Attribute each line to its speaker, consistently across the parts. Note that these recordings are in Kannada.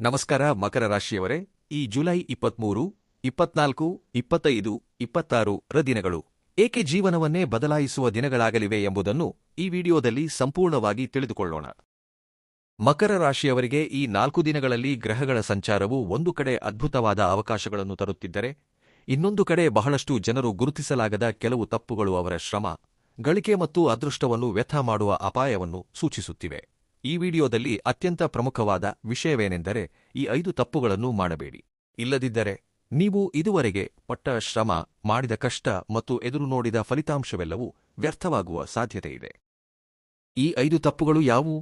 Speaker 1: ನಮಸ್ಕಾರ ಮಕರ ರಾಶಿಯವರೇ, ಈ ಜುಲೈ 23, 24, 25, 26 ರ ದಿನಗಳು ಏಕೆ ಜೀವನವನ್ನೇ ಬದಲಾಯಿಸುವ ದಿನಗಳಾಗಲಿವೆ ಎಂಬುದನ್ನು ಈ ವಿಡಿಯೋದಲ್ಲಿ ಸಂಪೂರ್ಣವಾಗಿ ತಿಳಿದುಕೊಳ್ಳೋಣ. ಮಕರ ರಾಶಿಯವರಿಗೆ ಈ 4 ದಿನಗಳಲ್ಲಿ ಗ್ರಹಗಳ ಸಂಚಾರವು ಒಂದು ಕಡೆ ಅದ್ಭುತವಾದ ಅವಕಾಶಗಳನ್ನು ತರುತ್ತಿದ್ದರೆ, ಇನ್ನೊಂದು ಕಡೆ ಬಹಳಷ್ಟು ಜನರು ಗುರುತಿಸಲಾಗದ ಕೆಲವು ತಪ್ಪುಗಳು ಅವರ ಶ್ರಮ, ಗಳಿಕೆ ಮತ್ತು ಅದೃಷ್ಟವನ್ನು ವ್ಯರ್ಥ ಮಾಡುವ ಅಪಾಯವನ್ನು ಸೂಚಿಸುತ್ತಿವೆ. ಈ ವಿಡಿಯೋದಲ್ಲಿ ಅತ್ಯಂತ ಪ್ರಮುಖವಾದ ವಿಷಯವೇನೆಂದರೆ, ಈ 5 ತಪ್ಪುಗಳನ್ನು ಮಾಡಬೇಡಿ. ಇಲ್ಲದಿದ್ದರೆ ನೀವು ಇದುವರೆಗೆ ಪಟ್ಟ ಶ್ರಮ, ಮಾಡಿದ ಕಷ್ಟ ಮತ್ತು ಎದುರು ನೋಡಿದ ಫಲಿತಾಂಶವೆಲ್ಲವೂ ವ್ಯರ್ಥವಾಗುವ ಸಾಧ್ಯತೆಯಿದೆ. ಈ 5 ತಪ್ಪುಗಳು ಯಾವುವು?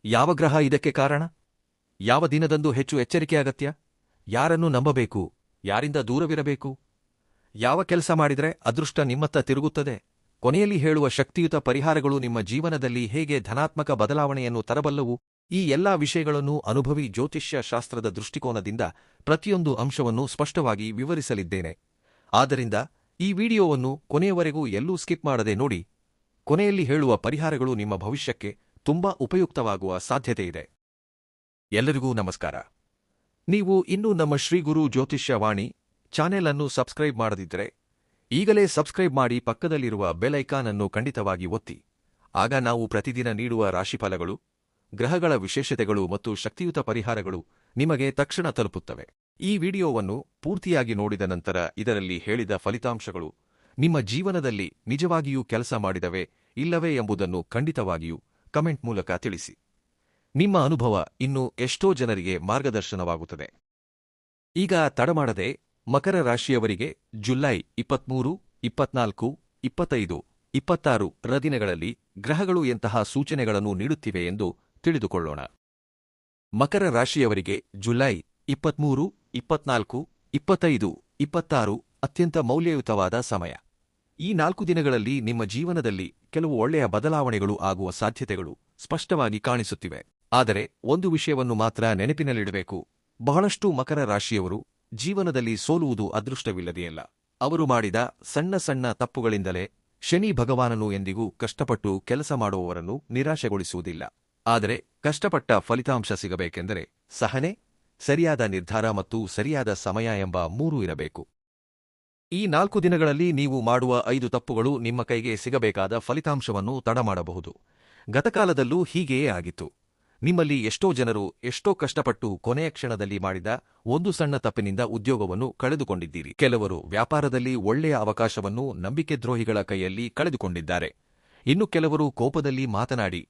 Speaker 1: ಯಾವ ಗ್ರಹ ಇದಕ್ಕೆ ಕಾರಣ? ಯಾವ ದಿನದಂದು ಹೆಚ್ಚು ಎಚ್ಚರಿಕೆ ಅಗತ್ಯ? ಯಾರನ್ನು ನಂಬಬೇಕು? ಯಾರಿಂದ ದೂರವಿರಬೇಕು? ಯಾವ ಕೆಲಸ ಮಾಡಿದರೆ ಅದೃಷ್ಟ ನಿಮ್ಮತ್ತ ತಿರುಗುತ್ತದೆ? ಕೊನೆಯಲ್ಲಿ ಹೇಳುವ ಶಕ್ತಿಯುತ ಪರಿಹಾರಗಳು ನಿಮ್ಮ ಜೀವನದಲ್ಲಿ ಹೇಗೆ ಧನಾತ್ಮಕ ಬದಲಾವಣೆಯನ್ನು ತರಬಲ್ಲವು? ಈ ಎಲ್ಲಾ ವಿಷಯಗಳನ್ನು ಅನುಭವಿ ಜ್ಯೋತಿಷ್ಯ ಶಾಸ್ತ್ರದ ದೃಷ್ಟಿಕೋನದಿಂದ ಪ್ರತಿಯೊಂದು ಅಂಶವನ್ನು ಸ್ಪಷ್ಟವಾಗಿ ವಿವರಿಸಲಿದ್ದೇನೆ. ಆದ್ದರಿಂದ ಈ ವಿಡಿಯೋವನ್ನು ಕೊನೆಯವರೆಗೂ ಎಲ್ಲೂ ಸ್ಕಿಪ್ ಮಾಡದೆ ನೋಡಿ. ಕೊನೆಯಲ್ಲಿ ಹೇಳುವ ಪರಿಹಾರಗಳು ನಿಮ್ಮ ಭವಿಷ್ಯಕ್ಕೆ ತುಂಬಾ ಉಪಯುಕ್ತವಾಗುವ ಸಾಧ್ಯತೆಯಿದೆ. ಎಲ್ಲರಿಗೂ ನಮಸ್ಕಾರ. ನೀವು ಇನ್ನೂ ನಮ್ಮ ಶ್ರೀಗುರು ಜ್ಯೋತಿಷ್ಯ ವಾಣಿ ಚಾನೆಲ್ ಅನ್ನು ಸಬ್ಸ್ಕ್ರೈಬ್ ಮಾಡದಿದ್ದರೆ ಈಗಲೇ ಸಬ್ಸ್ಕ್ರೈಬ್ ಮಾಡಿ, ಪಕ್ಕದಲ್ಲಿರುವ ಬೆಲ್ ಐಕಾನ್ ಅನ್ನು ಖಂಡಿತವಾಗಿ ಒತ್ತಿ. ಆಗ ನಾವು ಪ್ರತಿದಿನ ನೀಡುವ ರಾಶಿಫಲಗಳು, ಗ್ರಹಗಳ ವಿಶೇಷತೆಗಳು ಮತ್ತು ಶಕ್ತಿಯುತ ಪರಿಹಾರಗಳು ನಿಮಗೆ ತಕ್ಷಣ ತಲುಪುತ್ತವೆ. ಈ ವಿಡಿಯೋವನ್ನು ಪೂರ್ತಿಯಾಗಿ ನೋಡಿದ ನಂತರ ಇದರಲ್ಲಿ ಹೇಳಿದ ಫಲಿತಾಂಶಗಳು ನಿಮ್ಮ ಜೀವನದಲ್ಲಿ ನಿಜವಾಗಿಯೂ ಕೆಲಸ ಮಾಡಿದವೇ ಇಲ್ಲವೇ ಎಂಬುದನ್ನು ಖಂಡಿತವಾಗಿಯೂ ಕಮೆಂಟ್ ಮೂಲಕ ತಿಳಿಸಿ. ನಿಮ್ಮ ಅನುಭವ ಇನ್ನೂ ಎಷ್ಟೋ ಜನರಿಗೆ ಮಾರ್ಗದರ್ಶನವಾಗುತ್ತದೆ. ಈಗ ತಡಮಾಡದೆ ಮಕರ ರಾಶಿಯವರಿಗೆ ಜುಲೈ 23, 24, 25, 26 ರ ದಿನಗಳಲ್ಲಿ ಗ್ರಹಗಳು ಎಂತಹ ಸೂಚನೆಗಳನ್ನು ನೀಡುತ್ತಿವೆ ಎಂದು ತಿಳಿದುಕೊಳ್ಳೋಣ. ಮಕರ ರಾಶಿಯವರಿಗೆ ಜುಲೈ 23, 24, 25, 26 ಅತ್ಯಂತ ಮೌಲ್ಯಯುತವಾದ ಸಮಯ. ಈ 4 ದಿನಗಳಲ್ಲಿ ನಿಮ್ಮ ಜೀವನದಲ್ಲಿ ಕೆಲವು ಒಳ್ಳೆಯ ಬದಲಾವಣೆಗಳು ಆಗುವ ಸಾಧ್ಯತೆಗಳು ಸ್ಪಷ್ಟವಾಗಿ ಕಾಣಿಸುತ್ತಿವೆ. ಆದರೆ ಒಂದು ವಿಷಯವನ್ನು ಮಾತ್ರ ನೆನಪಿನಲ್ಲಿಡಬೇಕು: ಬಹಳಷ್ಟು ಮಕರ ರಾಶಿಯವರು ಜೀವನದಲ್ಲಿ ಸೋಲುವುದು ಅದೃಷ್ಟವಿಲ್ಲದೆಯಲ್ಲ, ಅವರು ಮಾಡಿದ ಸಣ್ಣ ಸಣ್ಣ ತಪ್ಪುಗಳಿಂದಲೇ. ಶನಿ ಭಗವಾನನು ಎಂದಿಗೂ ಕಷ್ಟಪಟ್ಟು ಕೆಲಸ ಮಾಡುವವರನ್ನು ನಿರಾಶೆಗೊಳಿಸುವುದಿಲ್ಲ. ಆದರೆ ಕಷ್ಟಪಟ್ಟ ಫಲಿತಾಂಶ ಸಿಗಬೇಕೆಂದರೆ ಸಹನೆ, ಸರಿಯಾದ ನಿರ್ಧಾರ ಮತ್ತು ಸರಿಯಾದ ಸಮಯ ಎಂಬ 3 ಇರಬೇಕು. ಈ 4 ದಿನಗಳಲ್ಲಿ ನೀವು ಮಾಡುವ 5 ತಪ್ಪುಗಳು ನಿಮ್ಮ ಕೈಗೆ ಸಿಗಬೇಕಾದ ಫಲಿತಾಂಶವನ್ನು ತಡಮಾಡಬಹುದು. ಗತಕಾಲದಲ್ಲೂ ಹೀಗೆಯೇ ಆಗಿತ್ತು. ನಿಮ್ಮಲ್ಲಿ ಎಷ್ಟೋ ಜನರು ಎಷ್ಟೋ ಕಷ್ಟಪಟ್ಟು ಕೊನೆಯ ಕ್ಷಣದಲ್ಲಿ ಮಾಡಿದ ಒಂದು ಸಣ್ಣ ತಪ್ಪಿನಿಂದ ಉದ್ಯೋಗವನ್ನು ಕಳೆದುಕೊಂಡಿದ್ದೀರಿ. ಕೆಲವರು ವ್ಯಾಪಾರದಲ್ಲಿ ಒಳ್ಳೆಯ ಅವಕಾಶವನ್ನು ನಂಬಿಕೆದ್ರೋಹಿಗಳ ಕೈಯಲ್ಲಿ ಕಳೆದುಕೊಂಡಿದ್ದಾರೆ. ಇನ್ನು ಕೆಲವರು ಕೋಪದಲ್ಲಿ ಮಾತನಾಡಿ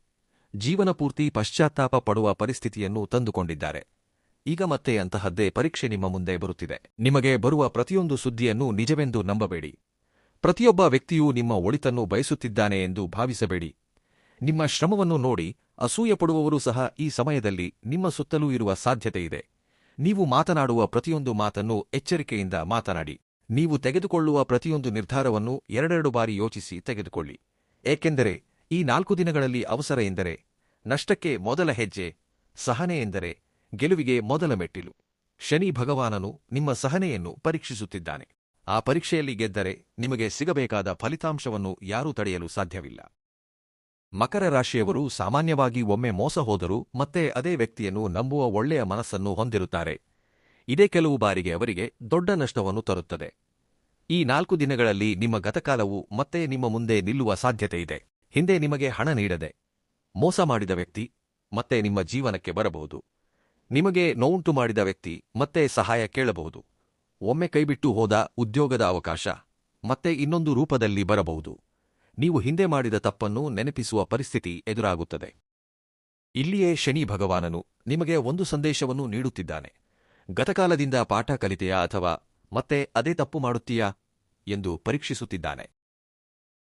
Speaker 1: ಜೀವನಪೂರ್ತಿ ಪಶ್ಚಾತ್ತಾಪ ಪಡುವ ಪರಿಸ್ಥಿತಿಯನ್ನು ತಂದುಕೊಂಡಿದ್ದಾರೆ. ಈಗ ಮತ್ತೆ ಅಂತಹದ್ದೇ ಪರೀಕ್ಷೆ ನಿಮ್ಮ ಮುಂದೆ ಬರುತ್ತಿದೆ. ನಿಮಗೆ ಬರುವ ಪ್ರತಿಯೊಂದು ಸುದ್ದಿಯನ್ನು ನಿಜವೆಂದು ನಂಬಬೇಡಿ. ಪ್ರತಿಯೊಬ್ಬ ವ್ಯಕ್ತಿಯೂ ನಿಮ್ಮ ಒಳಿತನ್ನು ಬಯಸುತ್ತಿದ್ದಾನೆ ಎಂದು ಭಾವಿಸಬೇಡಿ. ನಿಮ್ಮ ಶ್ರಮವನ್ನು ನೋಡಿ ಅಸೂಯೆಪಡುವವರು ಸಹ ಈ ಸಮಯದಲ್ಲಿ ನಿಮ್ಮ ಸುತ್ತಲೂ ಇರುವ ಸಾಧ್ಯತೆಯಿದೆ. ನೀವು ಮಾತನಾಡುವ ಪ್ರತಿಯೊಂದು ಮಾತನ್ನು ಎಚ್ಚರಿಕೆಯಿಂದ ಮಾತನಾಡಿ. ನೀವು ತೆಗೆದುಕೊಳ್ಳುವ ಪ್ರತಿಯೊಂದು ನಿರ್ಧಾರವನ್ನು 2 ಬಾರಿ ಯೋಚಿಸಿ ತೆಗೆದುಕೊಳ್ಳಿ. ಏಕೆಂದರೆ ಈ 4 ದಿನಗಳಲ್ಲಿ ಅವಸರ ಎಂದರೆ ನಷ್ಟಕ್ಕೆ ಮೊದಲ ಹೆಜ್ಜೆ, ಸಹನೆ ಎಂದರೆ ಗೆಲುವಿಗೆ ಮೊದಲ ಮೆಟ್ಟಿಲು. ಶನಿ ಭಗವಾನನು ನಿಮ್ಮ ಸಹನೆಯನ್ನು ಪರೀಕ್ಷಿಸುತ್ತಿದ್ದಾನೆ. ಆ ಪರೀಕ್ಷೆಯಲ್ಲಿ ಗೆದ್ದರೆ ನಿಮಗೆ ಸಿಗಬೇಕಾದ ಫಲಿತಾಂಶವನ್ನು ಯಾರೂ ತಡೆಯಲು ಸಾಧ್ಯವಿಲ್ಲ. ಮಕರ ರಾಶಿಯವರು ಸಾಮಾನ್ಯವಾಗಿ ಒಮ್ಮೆ ಮೋಸ ಹೋದರೂ ಮತ್ತೆ ಅದೇ ವ್ಯಕ್ತಿಯನ್ನು ನಂಬುವ ಒಳ್ಳೆಯ ಮನಸ್ಸನ್ನು ಹೊಂದಿರುತ್ತಾರೆ. ಇದೇ ಕೆಲವು ಬಾರಿಗೆ ಅವರಿಗೆ ದೊಡ್ಡ ನಷ್ಟವನ್ನು ತರುತ್ತದೆ. ಈ 4 ದಿನಗಳಲ್ಲಿ ನಿಮ್ಮ ಗತಕಾಲವು ಮತ್ತೆ ನಿಮ್ಮ ಮುಂದೆ ನಿಲ್ಲುವ ಸಾಧ್ಯತೆಯಿದೆ. ಹಿಂದೆ ನಿಮಗೆ ಹಣ ನೀಡದೆ ಮೋಸ ಮಾಡಿದ ವ್ಯಕ್ತಿ ಮತ್ತೆ ನಿಮ್ಮ ಜೀವನಕ್ಕೆ ಬರಬಹುದು. ನಿಮಗೆ ನೋವುಂಟು ಮಾಡಿದ ವ್ಯಕ್ತಿ ಮತ್ತೆ ಸಹಾಯ ಕೇಳಬಹುದು. ಒಮ್ಮೆ ಕೈಬಿಟ್ಟು ಹೋದ ಉದ್ಯೋಗದ ಅವಕಾಶ ಮತ್ತೆ ಇನ್ನೊಂದು ರೂಪದಲ್ಲಿ ಬರಬಹುದು. ನೀವು ಹಿಂದೆ ಮಾಡಿದ ತಪ್ಪನ್ನು ನೆನಪಿಸುವ ಪರಿಸ್ಥಿತಿ ಎದುರಾಗುತ್ತದೆ. ಇಲ್ಲಿಯೇ ಶನಿ ಭಗವಾನನು ನಿಮಗೆ ಒಂದು ಸಂದೇಶವನ್ನು ನೀಡುತ್ತಿದ್ದಾನೆ. ಗತಕಾಲದಿಂದ ಪಾಠ ಕಲಿತೆಯಾ ಅಥವಾ ಮತ್ತೆ ಅದೇ ತಪ್ಪು ಮಾಡುತ್ತೀಯಾ ಎಂದು ಪರೀಕ್ಷಿಸುತ್ತಿದ್ದಾನೆ.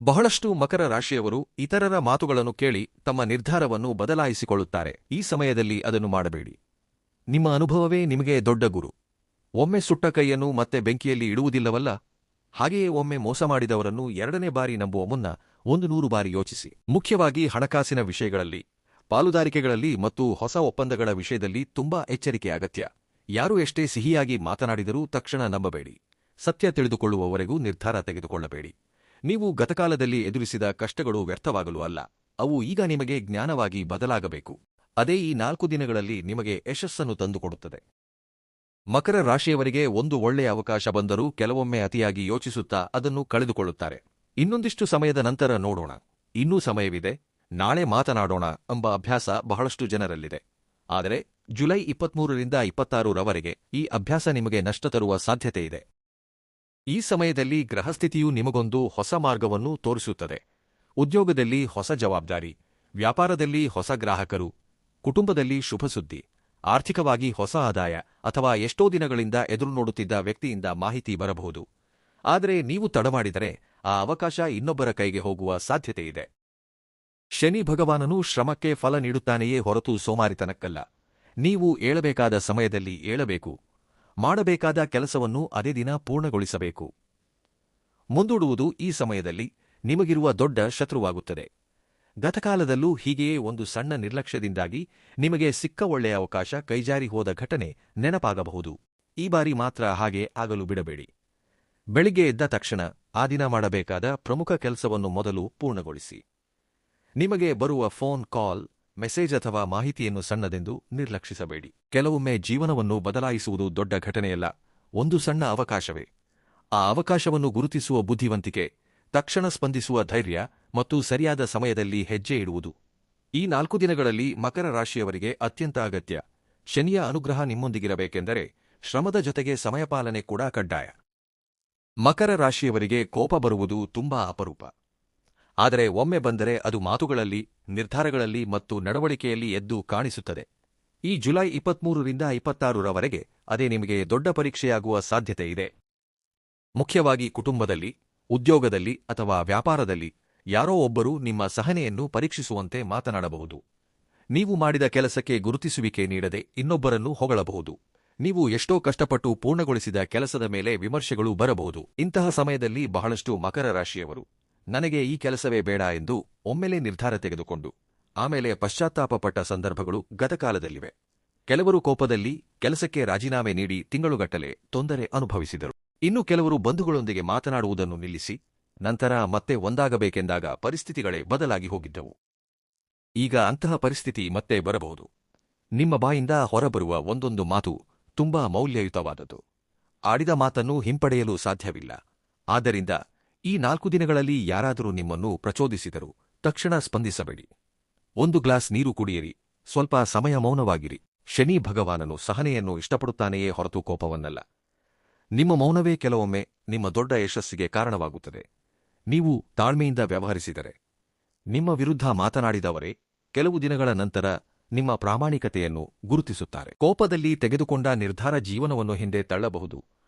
Speaker 1: ಬಹಳಷ್ಟು ಮಕರ ರಾಶಿಯವರು ಇತರರ ಮಾತುಗಳನ್ನು ಕೇಳಿ ತಮ್ಮ ನಿರ್ಧಾರವನ್ನು ಬದಲಾಯಿಸಿಕೊಳ್ಳುತ್ತಾರೆ. ಈ ಸಮಯದಲ್ಲಿ ಅದನ್ನು ಮಾಡಬೇಡಿ. ನಿಮ್ಮ ಅನುಭವವೇ ನಿಮಗೆ ದೊಡ್ಡ ಗುರು. ಒಮ್ಮೆ ಸುಟ್ಟ ಕೈಯನ್ನು ಮತ್ತೆ ಬೆಂಕಿಯಲ್ಲಿ ಇಡುವುದಿಲ್ಲವಲ್ಲ, ಹಾಗೆಯೇ ಒಮ್ಮೆ ಮೋಸ ಮಾಡಿದವರನ್ನು 2ನೇ ಬಾರಿ ನಂಬುವ ಮುನ್ನ 100 ಬಾರಿ ಯೋಚಿಸಿ. ಮುಖ್ಯವಾಗಿ ಹಣಕಾಸಿನ ವಿಷಯಗಳಲ್ಲಿ, ಪಾಲುದಾರಿಕೆಗಳಲ್ಲಿ ಮತ್ತು ಹೊಸ ಒಪ್ಪಂದಗಳ ವಿಷಯದಲ್ಲಿ ತುಂಬಾ ಎಚ್ಚರಿಕೆ ಅಗತ್ಯ. ಯಾರು ಎಷ್ಟೇ ಸಿಹಿಯಾಗಿ ಮಾತನಾಡಿದರೂ ತಕ್ಷಣ ನಂಬಬೇಡಿ. ಸತ್ಯ ತಿಳಿದುಕೊಳ್ಳುವವರೆಗೂ ನಿರ್ಧಾರ ತೆಗೆದುಕೊಳ್ಳಬೇಡಿ. ನೀವು ಗತಕಾಲದಲ್ಲಿ ಎದುರಿಸಿದ ಕಷ್ಟಗಳು ವ್ಯರ್ಥವಾಗಲು ಅಲ್ಲ, ಅವು ಈಗ ನಿಮಗೆ ಜ್ಞಾನವಾಗಿ ಬದಲಾಗಬೇಕು. ಅದೇ ಈ 4 ದಿನಗಳಲ್ಲಿ ನಿಮಗೆ ಯಶಸ್ಸನ್ನು ತಂದುಕೊಡುತ್ತದೆ. ಮಕರ ರಾಶಿಯವರಿಗೆ ಒಂದು ಒಳ್ಳೆಯ ಅವಕಾಶ ಬಂದರೂ ಕೆಲವೊಮ್ಮೆ ಅತಿಯಾಗಿ ಯೋಚಿಸುತ್ತಾ ಅದನ್ನು ಕಳೆದುಕೊಳ್ಳುತ್ತಾರೆ. ಇನ್ನೊಂದಿಷ್ಟು ಸಮಯದ ನಂತರ ನೋಡೋಣ, ಇನ್ನೂ ಸಮಯವಿದೆ, ನಾಳೆ ಮಾತನಾಡೋಣ ಎಂಬ ಅಭ್ಯಾಸ ಬಹಳಷ್ಟು ಜನರಲ್ಲಿದೆ. ಆದರೆ ಜುಲೈ 23ರಿಂದ 26ರವರೆಗೆ ಈ ಅಭ್ಯಾಸ ನಿಮಗೆ ನಷ್ಟ ತರುವ ಸಾಧ್ಯತೆಯಿದೆ. ಈ ಸಮಯದಲ್ಲಿ ಗ್ರಹಸ್ಥಿತಿಯು ನಿಮಗೊಂದು ಹೊಸ ಮಾರ್ಗವನ್ನು ತೋರಿಸುತ್ತದೆ. ಉದ್ಯೋಗದಲ್ಲಿ ಹೊಸ ಜವಾಬ್ದಾರಿ, ವ್ಯಾಪಾರದಲ್ಲಿ ಹೊಸ ಗ್ರಾಹಕರು, ಕುಟುಂಬದಲ್ಲಿ ಶುಭಸುದ್ದಿ, ಆರ್ಥಿಕವಾಗಿ ಹೊಸ ಆದಾಯ ಅಥವಾ ಎಷ್ಟೋ ದಿನಗಳಿಂದ ಎದುರುನೋಡುತ್ತಿದ್ದ ವ್ಯಕ್ತಿಯಿಂದ ಮಾಹಿತಿ ಬರಬಹುದು. ಆದರೆ ನೀವು ತಡಮಾಡಿದರೆ ಆ ಅವಕಾಶ ಇನ್ನೊಬ್ಬರ ಕೈಗೆ ಹೋಗುವ ಸಾಧ್ಯತೆಯಿದೆ. ಶನಿ ಭಗವಾನನು ಶ್ರಮಕ್ಕೆ ಫಲ ನೀಡುತ್ತಾನೆಯೇ ಹೊರತು ಸೋಮಾರಿತನಕ್ಕಲ್ಲ. ನೀವು ಏಳಬೇಕಾದ ಸಮಯದಲ್ಲಿ ಏಳಬೇಕು, ಮಾಡಬೇಕಾದ ಕೆಲಸವನ್ನು ಅದೇ ದಿನ ಪೂರ್ಣಗೊಳಿಸಬೇಕು. ಮುಂದೂಡುವುದು ಈ ಸಮಯದಲ್ಲಿ ನಿಮಗಿರುವ ದೊಡ್ಡ ಶತ್ರುವಾಗುತ್ತದೆ. ಗತಕಾಲದಲ್ಲೂ ಹೀಗೆಯೇ ಒಂದು ಸಣ್ಣ ನಿರ್ಲಕ್ಷ್ಯದಿಂದಾಗಿ ನಿಮಗೆ ಸಿಕ್ಕ ಒಳ್ಳೆಯ ಅವಕಾಶ ಕೈಜಾರಿ ಹೋದ ಘಟನೆ ನೆನಪಾಗಬಹುದು. ಈ ಬಾರಿ ಮಾತ್ರ ಹಾಗೆ ಆಗಲು ಬಿಡಬೇಡಿ. ಬೆಳಿಗ್ಗೆ ಎದ್ದ ತಕ್ಷಣ ಆ ದಿನ ಮಾಡಬೇಕಾದ ಪ್ರಮುಖ ಕೆಲಸವನ್ನು ಮೊದಲು ಪೂರ್ಣಗೊಳಿಸಿ. ನಿಮಗೆ ಬರುವ ಫೋನ್ ಕಾಲ್, ಮೆಸೇಜ್ ಅಥವಾ ಮಾಹಿತಿಯನ್ನು ಸಣ್ಣದೆಂದು ನಿರ್ಲಕ್ಷಿಸಬೇಡಿ. ಕೆಲವೊಮ್ಮೆ ಜೀವನವನ್ನು ಬದಲಾಯಿಸುವುದು ದೊಡ್ಡ ಘಟನೆಯಲ್ಲ, ಒಂದು ಸಣ್ಣ ಅವಕಾಶವೇ. ಆ ಅವಕಾಶವನ್ನು ಗುರುತಿಸುವ ಬುದ್ಧಿವಂತಿಕೆ, ತಕ್ಷಣ ಸ್ಪಂದಿಸುವ ಧೈರ್ಯ ಮತ್ತು ಸರಿಯಾದ ಸಮಯದಲ್ಲಿ ಹೆಜ್ಜೆ ಇಡುವುದು ಈ 4 ದಿನಗಳಲ್ಲಿ ಮಕರ ರಾಶಿಯವರಿಗೆ ಅತ್ಯಂತ ಅಗತ್ಯ. ಶನಿಯ ಅನುಗ್ರಹ ನಿಮ್ಮೊಂದಿಗಿರಬೇಕೆಂದರೆ ಶ್ರಮದ ಜೊತೆಗೆ ಸಮಯಪಾಲನೆ ಕೂಡ ಕಡ್ಡಾಯ. ಮಕರ ರಾಶಿಯವರಿಗೆ ಕೋಪ ಬರುವುದು ತುಂಬಾ ಅಪರೂಪ. ಆದರೆ ಒಮ್ಮೆ ಬಂದರೆ ಅದು ಮಾತುಗಳಲ್ಲಿ, ನಿರ್ಧಾರಗಳಲ್ಲಿ ಮತ್ತು ನಡವಳಿಕೆಯಲ್ಲಿ ಎದ್ದು ಕಾಣಿಸುತ್ತದೆ. ಈ ಜುಲೈ 23ರಿಂದ 26ರವರೆಗೆ ಅದೇ ನಿಮಗೆ ದೊಡ್ಡ ಪರೀಕ್ಷೆಯಾಗುವ ಸಾಧ್ಯತೆಯಿದೆ. ಮುಖ್ಯವಾಗಿ ಕುಟುಂಬದಲ್ಲಿ, ಉದ್ಯೋಗದಲ್ಲಿ ಅಥವಾ ವ್ಯಾಪಾರದಲ್ಲಿ ಯಾರೋ ಒಬ್ಬರು ನಿಮ್ಮ ಸಹನೆಯನ್ನು ಪರೀಕ್ಷಿಸುವಂತೆ ಮಾತನಾಡಬಹುದು. ನೀವು ಮಾಡಿದ ಕೆಲಸಕ್ಕೆ ಗುರುತಿಸುವಿಕೆ ನೀಡದೆ ಇನ್ನೊಬ್ಬರನ್ನು ಹೊಗಳಬಹುದು. ನೀವು ಎಷ್ಟೋ ಕಷ್ಟಪಟ್ಟು ಪೂರ್ಣಗೊಳಿಸಿದ ಕೆಲಸದ ಮೇಲೆ ವಿಮರ್ಶೆಗಳು ಬರಬಹುದು. ಇಂತಹ ಸಮಯದಲ್ಲಿ ಬಹಳಷ್ಟು ಮಕರ ರಾಶಿಯವರು ನನಗೆ ಈ ಕೆಲಸವೇ ಬೇಡ ಎಂದು ಒಮ್ಮೆಲೇ ನಿರ್ಧಾರ ತೆಗೆದುಕೊಂಡು ಆಮೇಲೆ ಪಶ್ಚಾತ್ತಾಪಪಟ್ಟ ಸಂದರ್ಭಗಳು ಗತಕಾಲದಲ್ಲಿವೆ. ಕೆಲವರು ಕೋಪದಲ್ಲಿ ಕೆಲಸಕ್ಕೆ ರಾಜೀನಾಮೆ ನೀಡಿ ತಿಂಗಳುಗಟ್ಟಲೆ ತೊಂದರೆ ಅನುಭವಿಸಿದರು. ಇನ್ನು ಕೆಲವರು ಬಂಧುಗಳೊಂದಿಗೆ ಮಾತನಾಡುವುದನ್ನು ನಿಲ್ಲಿಸಿ ನಂತರ ಮತ್ತೆ ಒಂದಾಗಬೇಕೆಂದಾಗ ಪರಿಸ್ಥಿತಿಗಳೇ ಬದಲಾಗಿ ಹೋಗಿದ್ದವು. ಈಗ ಅಂತಹ ಪರಿಸ್ಥಿತಿ ಮತ್ತೆ ಬರಬಹುದು. ನಿಮ್ಮ ಬಾಯಿಂದ ಹೊರಬರುವ ಒಂದೊಂದು ಮಾತು ತುಂಬಾ ಮೌಲ್ಯಯುತವಾದದ್ದು. ಆಡಿದ ಮಾತನ್ನು ಹಿಂಪಡೆಯಲು ಸಾಧ್ಯವಿಲ್ಲ. ಆದ್ದರಿಂದ ಈ 4 ದಿನಗಳಲ್ಲಿ ಯಾರಾದರೂ ನಿಮ್ಮನ್ನು ಪ್ರಚೋದಿಸಿದರೂ ತಕ್ಷಣ ಸ್ಪಂದಿಸಬೇಡಿ. ಒಂದು ಗ್ಲಾಸ್ ನೀರು ಕುಡಿಯಿರಿ, ಸ್ವಲ್ಪ ಸಮಯ ಮೌನವಾಗಿರಿ. ಶನಿ ಭಗವಾನನು ಸಹನೆಯನ್ನು ಇಷ್ಟಪಡುತ್ತಾನೆಯೇ ಹೊರತು ಕೋಪವನ್ನಲ್ಲ. ನಿಮ್ಮ ಮೌನವೇ ಕೆಲವೊಮ್ಮೆ ನಿಮ್ಮ ದೊಡ್ಡ ಯಶಸ್ಸಿಗೆ ಕಾರಣವಾಗುತ್ತದೆ. ನೀವು ತಾಳ್ಮೆಯಿಂದ ವ್ಯವಹರಿಸಿದರೆ. ನಿಮ್ಮ ವಿರುದ್ಧ ಮಾತನಾಡಿದವರೇ ಕೆಲವು ದಿನಗಳ ನಂತರ ನಿಮ್ಮ ಪ್ರಾಮಾಣಿಕತೆಯನ್ನು ಗುರುತಿಸುತ್ತಾರೆ. ಕೋಪದಲ್ಲಿ ತೆಗೆದುಕೊಂಡ ನಿರ್ಧಾರ ಜೀವನವನ್ನು ಹಿಂದೆ ತಳ್ಳಬಹುದು.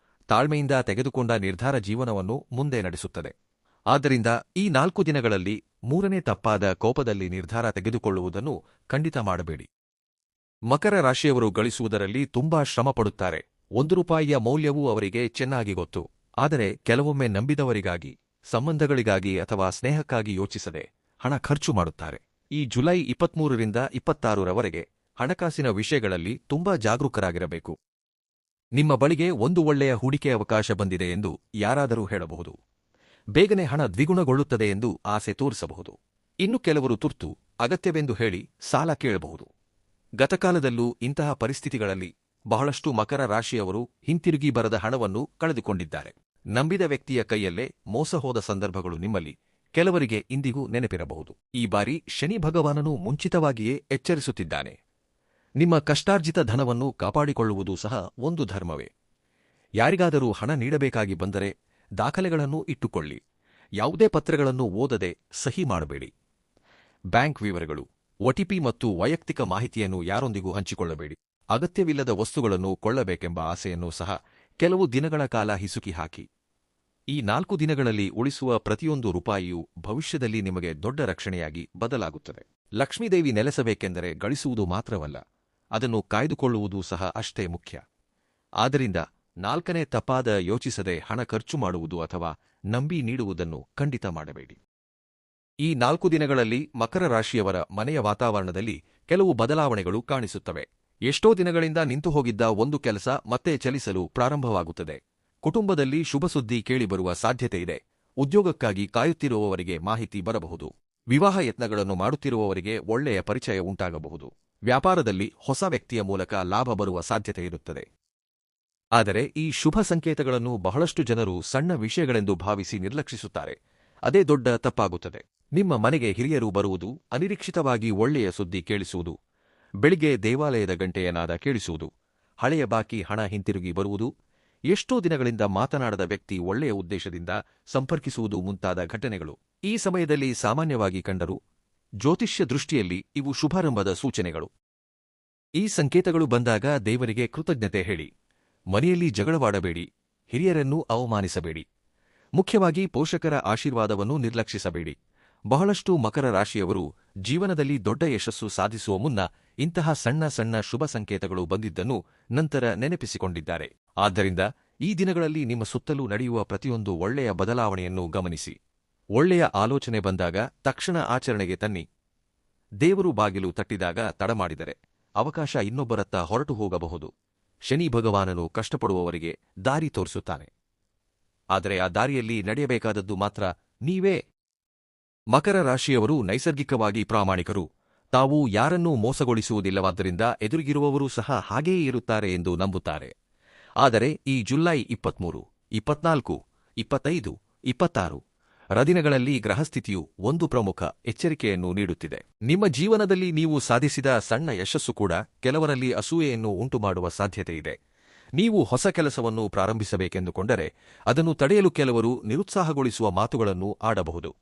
Speaker 1: ತಾಳ್ಮೆಯಿಂದ ತೆಗೆದುಕೊಂಡ ನಿರ್ಧಾರ ಜೀವನವನ್ನು ಮುಂದೆ ನಡೆಸುತ್ತದೆ. ಆದ್ದರಿಂದ ಈ 4 ದಿನಗಳಲ್ಲಿ 3ನೇ ತಪ್ಪಾದ ಕೋಪದಲ್ಲಿ ನಿರ್ಧಾರ ತೆಗೆದುಕೊಳ್ಳುವುದನ್ನು ಖಂಡಿತ ಮಾಡಬೇಡಿ. ಮಕರ ರಾಶಿಯವರು ಗಳಿಸುವುದರಲ್ಲಿ ತುಂಬಾ ಶ್ರಮಪಡುತ್ತಾರೆ. ₹1 ಮೌಲ್ಯವೂ ಅವರಿಗೆ ಚೆನ್ನಾಗಿ ಗೊತ್ತು. ಆದರೆ ಕೆಲವೊಮ್ಮೆ ನಂಬಿದವರಿಗಾಗಿ, ಸಂಬಂಧಗಳಿಗಾಗಿ ಅಥವಾ ಸ್ನೇಹಕ್ಕಾಗಿ ಯೋಚಿಸದೆ ಹಣ ಖರ್ಚು ಮಾಡುತ್ತಾರೆ. ಈ ಜುಲೈ 23ರಿಂದ 26ರವರೆಗೆ ಹಣಕಾಸಿನ ವಿಷಯಗಳಲ್ಲಿ ತುಂಬಾ ಜಾಗರೂಕರಾಗಿರಬೇಕು. ನಿಮ್ಮ ಬಳಿಗೆ ಒಂದು ಒಳ್ಳೆಯ ಹೂಡಿಕೆ ಅವಕಾಶ ಬಂದಿದೆ ಎಂದು ಯಾರಾದರೂ ಹೇಳಬಹುದು. ಬೇಗನೆ ಹಣ ದ್ವಿಗುಣಗೊಳ್ಳುತ್ತದೆ ಎಂದು ಆಸೆ ತೋರಿಸಬಹುದು. ಇನ್ನು ಕೆಲವರು ತುರ್ತು ಅಗತ್ಯವೆಂದು ಹೇಳಿ ಸಾಲ ಕೇಳಬಹುದು. ಗತಕಾಲದಲ್ಲೂ ಇಂತಹ ಪರಿಸ್ಥಿತಿಗಳಲ್ಲಿ ಬಹಳಷ್ಟು ಮಕರ ರಾಶಿಯವರು ಹಿಂತಿರುಗಿ ಬರದ ಹಣವನ್ನು ಕಳೆದುಕೊಂಡಿದ್ದಾರೆ. ನಂಬಿದ ವ್ಯಕ್ತಿಯ ಕೈಯಲ್ಲೇ ಮೋಸ ಹೋದ ಸಂದರ್ಭಗಳು ನಿಮ್ಮಲ್ಲಿ ಕೆಲವರಿಗೆ ಇಂದಿಗೂ ನೆನಪಿರಬಹುದು. ಈ ಬಾರಿ ಶನಿ ಭಗವಾನನು ಮುಂಚಿತವಾಗಿಯೇ ಎಚ್ಚರಿಸುತ್ತಿದ್ದಾನೆ. ನಿಮ್ಮ ಕಷ್ಟಾರ್ಜಿತ ಧನವನ್ನು ಕಾಪಾಡಿಕೊಳ್ಳುವುದು ಸಹ ಒಂದು ಧರ್ಮವೇ. ಯಾರಿಗಾದರೂ ಹಣ ನೀಡಬೇಕಾಗಿ ಬಂದರೆ ದಾಖಲೆಗಳನ್ನು ಇಟ್ಟುಕೊಳ್ಳಿ. ಯಾವುದೇ ಪತ್ರಗಳನ್ನು ಓದದೆ ಸಹಿ ಮಾಡಬೇಡಿ. ಬ್ಯಾಂಕ್ ವಿವರಗಳು, ಒಟಿಪಿ ಮತ್ತು ವೈಯಕ್ತಿಕ ಮಾಹಿತಿಯನ್ನು ಯಾರೊಂದಿಗೂ ಹಂಚಿಕೊಳ್ಳಬೇಡಿ. ಅಗತ್ಯವಿಲ್ಲದ ವಸ್ತುಗಳನ್ನು ಕೊಳ್ಳಬೇಕೆಂಬ ಆಸೆಯನ್ನು ಸಹ ಕೆಲವು ದಿನಗಳ ಕಾಲ ಹಿಸುಕಿ ಹಾಕಿ. ಈ 4 ದಿನಗಳಲ್ಲಿ ಉಳಿಸುವ ಪ್ರತಿಯೊಂದು ರೂಪಾಯಿಯೂ ಭವಿಷ್ಯದಲ್ಲಿ ನಿಮಗೆ ದೊಡ್ಡ ರಕ್ಷಣೆಯಾಗಿ ಬದಲಾಗುತ್ತದೆ. ಲಕ್ಷ್ಮೀದೇವಿ ನೆಲೆಸಬೇಕೆಂದರೆ ಗಳಿಸುವುದು ಮಾತ್ರವಲ್ಲ, ಅದನ್ನು ಕಾಯ್ದುಕೊಳ್ಳುವುದೂ ಸಹ ಅಷ್ಟೇ ಮುಖ್ಯ. ಆದ್ದರಿಂದ 4ನೇ ತಪ್ಪಾದ ಯೋಚಿಸದೆ ಹಣ ಖರ್ಚು ಮಾಡುವುದು ಅಥವಾ ನಂಬಿ ನೀಡುವುದನ್ನು ಖಂಡಿತ ಮಾಡಬೇಡಿ. ಈ 4 ದಿನಗಳಲ್ಲಿ ಮಕರ ರಾಶಿಯವರ ಮನೆಯ ವಾತಾವರಣದಲ್ಲಿ ಕೆಲವು ಬದಲಾವಣೆಗಳು ಕಾಣಿಸುತ್ತವೆ. ಎಷ್ಟೋ ದಿನಗಳಿಂದ ನಿಂತುಹೋಗಿದ್ದ ಒಂದು ಕೆಲಸ ಮತ್ತೆ ಚಲಿಸಲು ಪ್ರಾರಂಭವಾಗುತ್ತದೆ. ಕುಟುಂಬದಲ್ಲಿ ಶುಭಸುದ್ದಿ ಕೇಳಿಬರುವ ಸಾಧ್ಯತೆಯಿದೆ. ಉದ್ಯೋಗಕ್ಕಾಗಿ ಕಾಯುತ್ತಿರುವವರಿಗೆ ಮಾಹಿತಿ ಬರಬಹುದು. ವಿವಾಹ ಯತ್ನಗಳನ್ನು ಮಾಡುತ್ತಿರುವವರಿಗೆ ಒಳ್ಳೆಯ ಪರಿಚಯ ಉಂಟಾಗಬಹುದು. ವ್ಯಾಪಾರದಲ್ಲಿ ಹೊಸ ವ್ಯಕ್ತಿಯ ಮೂಲಕ ಲಾಭ ಬರುವ ಸಾಧ್ಯತೆಯಿರುತ್ತದೆ. ಆದರೆ ಈ ಶುಭ ಸಂಕೇತಗಳನ್ನು ಬಹಳಷ್ಟು ಜನರು ಸಣ್ಣ ವಿಷಯಗಳೆಂದು ಭಾವಿಸಿ ನಿರ್ಲಕ್ಷಿಸುತ್ತಾರೆ. ಅದೇ ದೊಡ್ಡ ತಪ್ಪಾಗುತ್ತದೆ. ನಿಮ್ಮ ಮನೆಗೆ ಹಿರಿಯರು ಬರುವುದು, ಅನಿರೀಕ್ಷಿತವಾಗಿ ಒಳ್ಳೆಯ ಸುದ್ದಿ ಕೇಳಿಸುವುದು, ಬೆಳಿಗ್ಗೆ ದೇವಾಲಯದ ಗಂಟೆಯ ನಾದ ಕೇಳಿಸುವುದು, ಹಳೆಯ ಬಾಕಿ ಹಣ ಹಿಂತಿರುಗಿ ಬರುವುದು, ಎಷ್ಟೋ ದಿನಗಳಿಂದ ಮಾತನಾಡದ ವ್ಯಕ್ತಿ ಒಳ್ಳೆಯ ಉದ್ದೇಶದಿಂದ ಸಂಪರ್ಕಿಸುವುದು ಮುಂತಾದ ಘಟನೆಗಳು ಈ ಸಮಯದಲ್ಲಿ ಸಾಮಾನ್ಯವಾಗಿ ಕಂಡರೂ ಜ್ಯೋತಿಷ್ಯ ದೃಷ್ಟಿಯಲ್ಲಿ ಇವು ಶುಭಾರಂಭದ ಸೂಚನೆಗಳು. ಈ ಸಂಕೇತಗಳು ಬಂದಾಗ ದೇವರಿಗೆ ಕೃತಜ್ಞತೆ ಹೇಳಿ. ಮನೆಯಲ್ಲಿ ಜಗಳವಾಡಬೇಡಿ, ಹಿರಿಯರನ್ನು ಅವಮಾನಿಸಬೇಡಿ. ಮುಖ್ಯವಾಗಿ ಪೋಷಕರ ಆಶೀರ್ವಾದವನ್ನು ನಿರ್ಲಕ್ಷಿಸಬೇಡಿ. ಬಹಳಷ್ಟು ಮಕರ ರಾಶಿಯವರು ಜೀವನದಲ್ಲಿ ದೊಡ್ಡ ಯಶಸ್ಸು ಸಾಧಿಸುವ ಮುನ್ನ ಇಂತಹ ಸಣ್ಣ ಸಣ್ಣ ಶುಭ ಸಂಕೇತಗಳು ಬಂದಿದ್ದನ್ನು ನಂತರ ನೆನಪಿಸಿಕೊಂಡಿದ್ದಾರೆ. ಆದ್ದರಿಂದ ಈ ದಿನಗಳಲ್ಲಿ ನಿಮ್ಮ ಸುತ್ತಲೂ ನಡೆಯುವ ಪ್ರತಿಯೊಂದು ಒಳ್ಳೆಯ ಬದಲಾವಣೆಯನ್ನು ಗಮನಿಸಿ. ಒಳ್ಳೆಯ ಆಲೋಚನೆ ಬಂದಾಗ ತಕ್ಷಣ ಆಚರಣೆಗೆ ತನ್ನಿ. ದೇವರು ಬಾಗಿಲು ತಟ್ಟಿದಾಗ ತಡಮಾಡಿದರೆ ಅವಕಾಶ ಇನ್ನೊಬ್ಬರತ್ತ ಹೊರಟು ಹೋಗಬಹುದು. ಶನಿ ಭಗವಾನನು ಕಷ್ಟಪಡುವವರಿಗೆ ದಾರಿ ತೋರಿಸುತ್ತಾನೆ. ಆದರೆ ಆ ದಾರಿಯಲ್ಲಿ ನಡೆಯಬೇಕಾದದ್ದು ಮಾತ್ರ ನೀವೇ. ಮಕರ ರಾಶಿಯವರು ನೈಸರ್ಗಿಕವಾಗಿ ಪ್ರಾಮಾಣಿಕರು. ತಾವು ಯಾರನ್ನೂ ಮೋಸಗೊಳಿಸುವುದಿಲ್ಲವಾದ್ದರಿಂದ ಎದುರಿಗಿರುವವರೂ ಸಹ ಹಾಗೆಯೇ ಇರುತ್ತಾರೆ ಎಂದು ನಂಬುತ್ತಾರೆ. ಆದರೆ ಈ ಜುಲೈ 23, 24, 25, 26 ದಿನಗಳಲ್ಲಿ ಗ್ರಹಸ್ಥಿತಿಯು ಒಂದು ಪ್ರಮುಖ ಎಚ್ಚರಿಕೆಯನ್ನು ನೀಡುತ್ತಿದೆ. ನಿಮ್ಮ ಜೀವನದಲ್ಲಿ ನೀವು ಸಾಧಿಸಿದ ಸಣ್ಣ ಯಶಸ್ಸು ಕೂಡ ಕೆಲವರಲ್ಲಿ ಅಸೂಯೆಯನ್ನು ಉಂಟುಮಾಡುವ ಸಾಧ್ಯತೆಯಿದೆ. ನೀವು ಹೊಸ ಕೆಲಸವನ್ನು ಪ್ರಾರಂಭಿಸಬೇಕೆಂದುಕೊಂಡರೆ ಅದನ್ನು ತಡೆಯಲು ಕೆಲವರು ನಿರುತ್ಸಾಹಗೊಳಿಸುವ ಮಾತುಗಳನ್ನು ಆಡಬಹುದು.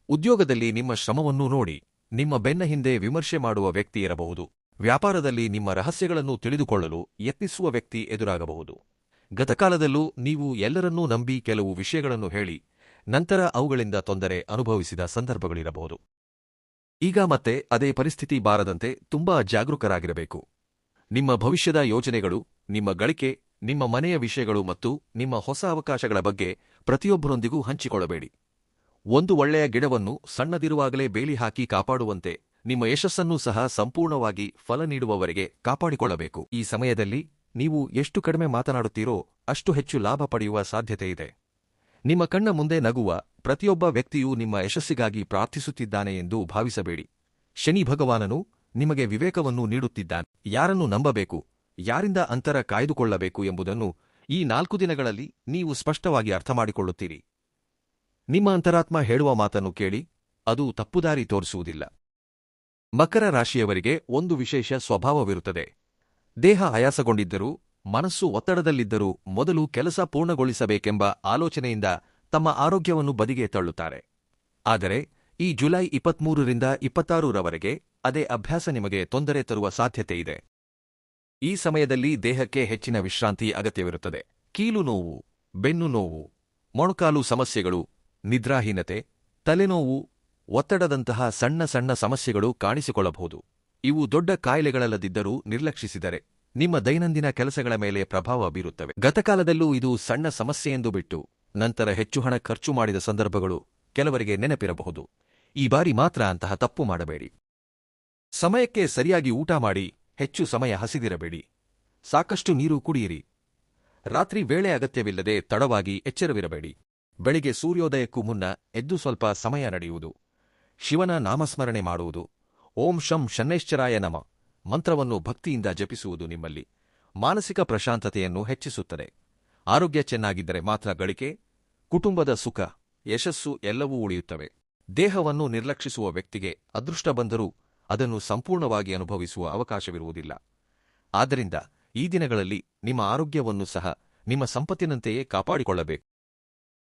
Speaker 1: ಉದ್ಯೋಗದಲ್ಲಿ ನಿಮ್ಮ ಶ್ರಮವನ್ನು ನೋಡಿ ನಿಮ್ಮ ಬೆನ್ನ ಹಿಂದೆ ವಿಮರ್ಶೆ ಮಾಡುವ ವ್ಯಕ್ತಿ ಇರಬಹುದು. ವ್ಯಾಪಾರದಲ್ಲಿ ನಿಮ್ಮ ರಹಸ್ಯಗಳನ್ನು ತಿಳಿದುಕೊಳ್ಳಲು ಯತ್ನಿಸುವ ವ್ಯಕ್ತಿ ಎದುರಾಗಬಹುದು. ಗತಕಾಲದಲ್ಲೂ ನೀವು ಎಲ್ಲರನ್ನೂ ನಂಬಿ ಕೆಲವು ವಿಷಯಗಳನ್ನು ಹೇಳಿ ನಂತರ ಅವುಗಳಿಂದ ತೊಂದರೆ ಅನುಭವಿಸಿದ ಸಂದರ್ಭಗಳಿರಬಹುದು. ಈಗ ಮತ್ತೆ ಅದೇ ಪರಿಸ್ಥಿತಿ ಬಾರದಂತೆ ತುಂಬಾ ಜಾಗರೂಕರಾಗಿರಬೇಕು. ನಿಮ್ಮ ಭವಿಷ್ಯದ ಯೋಜನೆಗಳು, ನಿಮ್ಮ ಗಳಿಕೆ, ನಿಮ್ಮ ಮನೆಯ ವಿಷಯಗಳು ಮತ್ತು ನಿಮ್ಮ ಹೊಸ ಅವಕಾಶಗಳ ಬಗ್ಗೆ ಪ್ರತಿಯೊಬ್ಬರೊಂದಿಗೂ ಹಂಚಿಕೊಳ್ಳಬೇಡಿ. ಒಂದು ಒಳ್ಳೆಯ ಗಿಡವನ್ನು ಸಣ್ಣದಿರುವಾಗಲೇ ಬೇಲಿ ಹಾಕಿ ಕಾಪಾಡುವಂತೆ ನಿಮ್ಮ ಯಶಸ್ಸನ್ನೂ ಸಹ ಸಂಪೂರ್ಣವಾಗಿ ಫಲ ನೀಡುವವರೆಗೆ ಕಾಪಾಡಿಕೊಳ್ಳಬೇಕು. ಈ ಸಮಯದಲ್ಲಿ ನೀವು ಎಷ್ಟು ಕಡಿಮೆ ಮಾತನಾಡುತ್ತೀರೋ ಅಷ್ಟು ಹೆಚ್ಚು ಲಾಭ ಪಡೆಯುವ ಸಾಧ್ಯತೆಯಿದೆ. ನಿಮ್ಮ ಕಣ್ಣ ಮುಂದೆ ನಗುವ ಪ್ರತಿಯೊಬ್ಬ ವ್ಯಕ್ತಿಯೂ ನಿಮ್ಮ ಯಶಸ್ಸಿಗಾಗಿ ಪ್ರಾರ್ಥಿಸುತ್ತಿದ್ದಾನೆ ಎಂದು ಭಾವಿಸಬೇಡಿ. ಶನಿ ಭಗವಾನನು ನಿಮಗೆ ವಿವೇಕವನ್ನು ನೀಡುತ್ತಿದ್ದಾನೆ. ಯಾರನ್ನು ನಂಬಬೇಕು, ಯಾರಿಂದ ಅಂತರ ಕಾಯ್ದುಕೊಳ್ಳಬೇಕು ಎಂಬುದನ್ನು ಈ 4 ದಿನಗಳಲ್ಲಿ ನೀವು ಸ್ಪಷ್ಟವಾಗಿ ಅರ್ಥಮಾಡಿಕೊಳ್ಳುತ್ತೀರಿ. ನಿಮ್ಮ ಅಂತರಾತ್ಮ ಹೇಳುವ ಮಾತನ್ನು ಕೇಳಿ, ಅದು ತಪ್ಪುದಾರಿ ತೋರಿಸುವುದಿಲ್ಲ. ಮಕರ ರಾಶಿಯವರಿಗೆ ಒಂದು ವಿಶೇಷ ಸ್ವಭಾವವಿರುತ್ತದೆ. ದೇಹ ಆಯಾಸಗೊಂಡಿದ್ದರೂ, ಮನಸ್ಸು ಒತ್ತಡದಲ್ಲಿದ್ದರೂ ಮೊದಲು ಕೆಲಸ ಪೂರ್ಣಗೊಳಿಸಬೇಕೆಂಬ ಆಲೋಚನೆಯಿಂದ ತಮ್ಮ ಆರೋಗ್ಯವನ್ನು ಬದಿಗೆ ತಳ್ಳುತ್ತಾರೆ. ಆದರೆ ಈ ಜುಲೈ 23ರಿಂದ 26 ಅದೇ ಅಭ್ಯಾಸ ನಿಮಗೆ ತೊಂದರೆ ತರುವ ಸಾಧ್ಯತೆಯಿದೆ. ಈ ಸಮಯದಲ್ಲಿ ದೇಹಕ್ಕೆ ಹೆಚ್ಚಿನ ವಿಶ್ರಾಂತಿ ಅಗತ್ಯವಿರುತ್ತದೆ. ಕೀಲು ನೋವು, ಬೆನ್ನು ನೋವು, ಮೊಣಕಾಲು ಸಮಸ್ಯೆಗಳು, ನಿದ್ರಾಹೀನತೆ, ತಲೆನೋವು, ಒತ್ತಡದಂತಹ ಸಣ್ಣ ಸಣ್ಣ ಸಮಸ್ಯೆಗಳು ಕಾಣಿಸಿಕೊಳ್ಳಬಹುದು. ಇವು ದೊಡ್ಡ ಕಾಯಿಲೆಗಳಲ್ಲದಿದ್ದರೂ ನಿರ್ಲಕ್ಷಿಸಿದರೆ ನಿಮ್ಮ ದೈನಂದಿನ ಕೆಲಸಗಳ ಮೇಲೆ ಪ್ರಭಾವ ಬೀರುತ್ತವೆ. ಗತಕಾಲದಲ್ಲೂ ಇದು ಸಣ್ಣ ಸಮಸ್ಯೆಯೆಂದು ಬಿಟ್ಟು ನಂತರ ಹೆಚ್ಚು ಹಣ ಖರ್ಚು ಮಾಡಿದ ಸಂದರ್ಭಗಳು ಕೆಲವರಿಗೆ ನೆನಪಿರಬಹುದು. ಈ ಬಾರಿ ಮಾತ್ರ ಅಂತಹ ತಪ್ಪು ಮಾಡಬೇಡಿ. ಸಮಯಕ್ಕೆ ಸರಿಯಾಗಿ ಊಟ ಮಾಡಿ, ಹೆಚ್ಚು ಸಮಯ ಹಸಿದಿರಬೇಡಿ. ಸಾಕಷ್ಟು ನೀರು ಕುಡಿಯಿರಿ. ರಾತ್ರಿ ವೇಳೆ ಅಗತ್ಯವಿಲ್ಲದೆ ತಡವಾಗಿ ಎಚ್ಚರವಿರಬೇಡಿ. ಬೆಳಿಗ್ಗೆ ಸೂರ್ಯೋದಯಕ್ಕೂ ಮುನ್ನ ಎದ್ದು ಸ್ವಲ್ಪ ಸಮಯ ನಡೆಯುವುದು, ಶಿವನ ನಾಮಸ್ಮರಣೆ ಮಾಡುವುದು, ಓಂ ಶಂ ಶನೈಶ್ಚರಾಯ ನಮಃ ಮಂತ್ರವನ್ನು ಭಕ್ತಿಯಿಂದ ಜಪಿಸುವುದು ನಿಮ್ಮಲ್ಲಿ ಮಾನಸಿಕ ಪ್ರಶಾಂತತೆಯನ್ನು ಹೆಚ್ಚಿಸುತ್ತದೆ. ಆರೋಗ್ಯ ಚೆನ್ನಾಗಿದ್ದರೆ ಮಾತ್ರ ಗಳಿಕೆ, ಕುಟುಂಬದ ಸುಖ, ಯಶಸ್ಸು ಎಲ್ಲವೂ ಉಳಿಯುತ್ತವೆ. ದೇಹವನ್ನು ನಿರ್ಲಕ್ಷಿಸುವ ವ್ಯಕ್ತಿಗೆ ಅದೃಷ್ಟ ಬಂದರೂ ಅದನ್ನು ಸಂಪೂರ್ಣವಾಗಿ ಅನುಭವಿಸುವ ಅವಕಾಶವಿರುವುದಿಲ್ಲ. ಆದ್ದರಿಂದ ಈ ದಿನಗಳಲ್ಲಿ ನಿಮ್ಮ ಆರೋಗ್ಯವನ್ನು ಸಹ ನಿಮ್ಮ ಸಂಪತ್ತಿನಂತೆಯೇ ಕಾಪಾಡಿಕೊಳ್ಳಬೇಕು.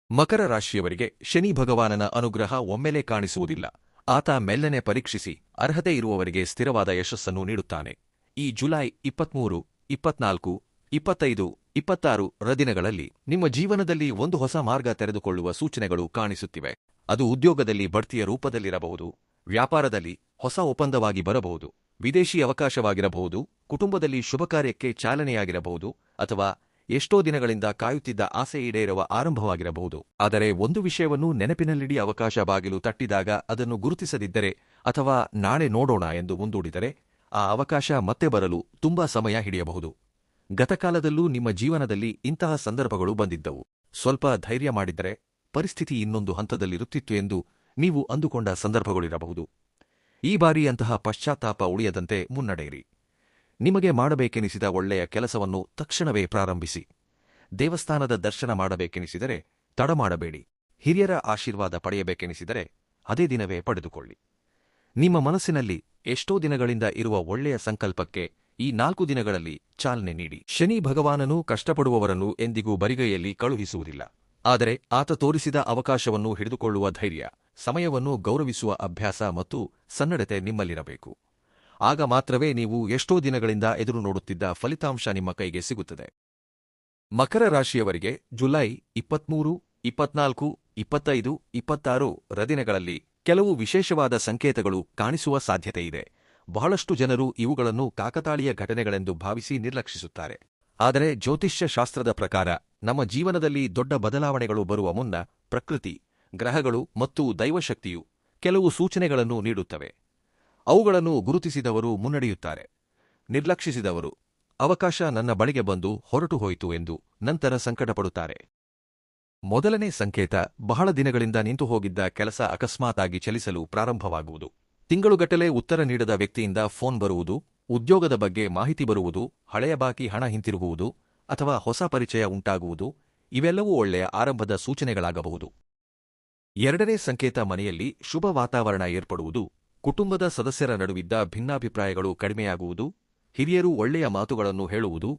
Speaker 1: ಮಕರ ರಾಶಿಯವರಿಗೆ ಶನಿ ಭಗವಾನನ ಅನುಗ್ರಹ ಒಮ್ಮೆಲೇ ಕಾಣಿಸುವುದಿಲ್ಲ. ಆತ ಮೆಲ್ಲನೆ ಪರೀಕ್ಷಿಸಿ ಅರ್ಹತೆ ಇರುವವರಿಗೆ ಸ್ಥಿರವಾದ ಯಶಸ್ಸನ್ನು ನೀಡುತ್ತಾನೆ. ಈ ಜುಲೈ 23, 24, 25, 26 ದಿನಗಳಲ್ಲಿ ನಿಮ್ಮ ಜೀವನದಲ್ಲಿ ಒಂದು ಹೊಸ ಮಾರ್ಗ ತೆರೆದುಕೊಳ್ಳುವ ಸೂಚನೆಗಳು ಕಾಣಿಸುತ್ತಿವೆ. ಅದು ಉದ್ಯೋಗದಲ್ಲಿ ಬಡ್ತಿಯ ರೂಪದಲ್ಲಿರಬಹುದು, ವ್ಯಾಪಾರದಲ್ಲಿ ಹೊಸ ಒಪ್ಪಂದವಾಗಿ ಬರಬಹುದು, ವಿದೇಶಿ ಅವಕಾಶವಾಗಿರಬಹುದು, ಕುಟುಂಬದಲ್ಲಿ ಶುಭಕಾರ್ಯಕ್ಕೆ ಚಾಲನೆಯಾಗಿರಬಹುದು, ಅಥವಾ ಎಷ್ಟೋ ದಿನಗಳಿಂದ ಕಾಯುತ್ತಿದ್ದ ಆಸೆ ಈಡೇರುವ ಆರಂಭವಾಗಿರಬಹುದು. ಆದರೆ ಒಂದು ವಿಷಯವನ್ನು ನೆನಪಿನಲ್ಲಿಡಿ, ಅವಕಾಶ ಬಾಗಿಲು ತಟ್ಟಿದಾಗ ಅದನ್ನು ಗುರುತಿಸದಿದ್ದರೆ ಅಥವಾ ನಾಳೆ ನೋಡೋಣ ಎಂದು ಮುಂದೂಡಿದರೆ ಆ ಅವಕಾಶ ಮತ್ತೆ ಬರಲು ತುಂಬಾ ಸಮಯ ಹಿಡಿಯಬಹುದು. ಗತಕಾಲದಲ್ಲೂ ನಿಮ್ಮ ಜೀವನದಲ್ಲಿ ಇಂತಹ ಸಂದರ್ಭಗಳು ಬಂದಿದ್ದವು. ಸ್ವಲ್ಪ ಧೈರ್ಯ ಮಾಡಿದ್ದರೆ ಪರಿಸ್ಥಿತಿ ಇನ್ನೊಂದು ಹಂತದಲ್ಲಿರುತ್ತಿತ್ತು ಎಂದು ನೀವು ಅಂದುಕೊಂಡ ಸಂದರ್ಭಗಳಿರಬಹುದು. ಈ ಬಾರಿ ಅಂತಹ ಪಶ್ಚಾತ್ತಾಪ ಉಳಿಯದಂತೆ ಮುನ್ನಡೆಯಿರಿ. ನಿಮಗೆ ಮಾಡಬೇಕೆನಿಸಿದ ಒಳ್ಳೆಯ ಕೆಲಸವನ್ನು ತಕ್ಷಣವೇ ಪ್ರಾರಂಭಿಸಿ. ದೇವಸ್ಥಾನದ ದರ್ಶನ ಮಾಡಬೇಕೆನಿಸಿದರೆ ತಡ ಮಾಡಬೇಡಿ. ಹಿರಿಯರ ಆಶೀರ್ವಾದ ಪಡೆಯಬೇಕೆನಿಸಿದರೆ ಅದೇ ದಿನವೇ ಪಡೆದುಕೊಳ್ಳಿ. ನಿಮ್ಮ ಮನಸ್ಸಿನಲ್ಲಿ ಎಷ್ಟೋ ದಿನಗಳಿಂದ ಇರುವ ಒಳ್ಳೆಯ ಸಂಕಲ್ಪಕ್ಕೆ ಈ 4 ದಿನಗಳಲ್ಲಿ ಚಾಲನೆ ನೀಡಿ. ಶನಿ ಭಗವಾನನು ಕಷ್ಟಪಡುವವರನ್ನು ಎಂದಿಗೂ ಬರಿಗೈಯಲ್ಲಿ ಕಳುಹಿಸುವುದಿಲ್ಲ. ಆದರೆ ಆತ ತೋರಿಸಿದ ಅವಕಾಶವನ್ನು ಹಿಡಿದುಕೊಳ್ಳುವ ಧೈರ್ಯ, ಸಮಯವನ್ನು ಗೌರವಿಸುವ ಅಭ್ಯಾಸ ಮತ್ತು ಸನ್ನಡತೆ ನಿಮ್ಮಲ್ಲಿರಬೇಕು. ಆಗ ಮಾತ್ರವೇ ನೀವು ಎಷ್ಟೋ ದಿನಗಳಿಂದ ಎದುರು ನೋಡುತ್ತಿದ್ದ ಫಲಿತಾಂಶ ನಿಮ್ಮ ಕೈಗೆ ಸಿಗುತ್ತದೆ. ಮಕರ ರಾಶಿಯವರಿಗೆ ಜುಲೈ 23, 24, 25, 26 ದಿನಗಳಲ್ಲಿ ಕೆಲವು ವಿಶೇಷವಾದ ಸಂಕೇತಗಳು ಕಾಣಿಸುವ ಸಾಧ್ಯತೆಯಿದೆ. ಬಹಳಷ್ಟು ಜನರು ಇವುಗಳನ್ನು ಕಾಕತಾಳೀಯ ಘಟನೆಗಳೆಂದು ಭಾವಿಸಿ ನಿರ್ಲಕ್ಷಿಸುತ್ತಾರೆ. ಆದರೆ ಜ್ಯೋತಿಷ್ಯ ಶಾಸ್ತ್ರದ ಪ್ರಕಾರ ನಮ್ಮ ಜೀವನದಲ್ಲಿ ದೊಡ್ಡ ಬದಲಾವಣೆಗಳು ಬರುವ ಮುನ್ನ ಪ್ರಕೃತಿ, ಗ್ರಹಗಳು ಮತ್ತು ದೈವಶಕ್ತಿಯು ಕೆಲವು ಸೂಚನೆಗಳನ್ನು ನೀಡುತ್ತವೆ. ಅವುಗಳನ್ನು ಗುರುತಿಸಿದವರು ಮುನ್ನಡೆಯುತ್ತಾರೆ. ನಿರ್ಲಕ್ಷಿಸಿದವರು ಅವಕಾಶ ನನ್ನ ಬಳಿಗೆ ಬಂದು ಹೊರಟು ಹೋಯಿತು ಎಂದು ನಂತರ ಸಂಕಟಪಡುತ್ತಾರೆ. ಮೊದಲನೇ ಸಂಕೇತ, ಬಹಳ ದಿನಗಳಿಂದ ನಿಂತು ಹೋಗಿದ್ದ ಕೆಲಸ ಅಕಸ್ಮಾತಾಗಿ ಚಲಿಸಲು ಪ್ರಾರಂಭವಾಗುವುದು. ತಿಂಗಳುಗಟ್ಟಲೆ ಉತ್ತರ ನೀಡದ ವ್ಯಕ್ತಿಯಿಂದ ಫೋನ್ ಬರುವುದು, ಉದ್ಯೋಗದ ಬಗ್ಗೆ ಮಾಹಿತಿ ಬರುವುದು, ಹಳೆಯ ಬಾಕಿ ಹಣ ಹಿಂತಿರುಗುವುದು ಅಥವಾ ಹೊಸ ಪರಿಚಯ ಉಂಟಾಗುವುದು ಇವೆಲ್ಲವೂ ಒಳ್ಳೆಯ ಆರಂಭದ ಸೂಚನೆಗಳಾಗಬಹುದು. ಎರಡನೇ ಸಂಕೇತ, ಮನೆಯಲ್ಲಿ ಶುಭ ವಾತಾವರಣ ಏರ್ಪಡುವುದು, ಕುಟುಂಬದ ಸದಸ್ಯರ ನಡುವಿದ್ದ ಭಿನ್ನಾಭಿಪ್ರಾಯಗಳು ಕಡಿಮೆಯಾಗುವುದು, ಹಿರಿಯರು ಒಳ್ಳೆಯ ಮಾತುಗಳನ್ನು ಹೇಳುವುದು,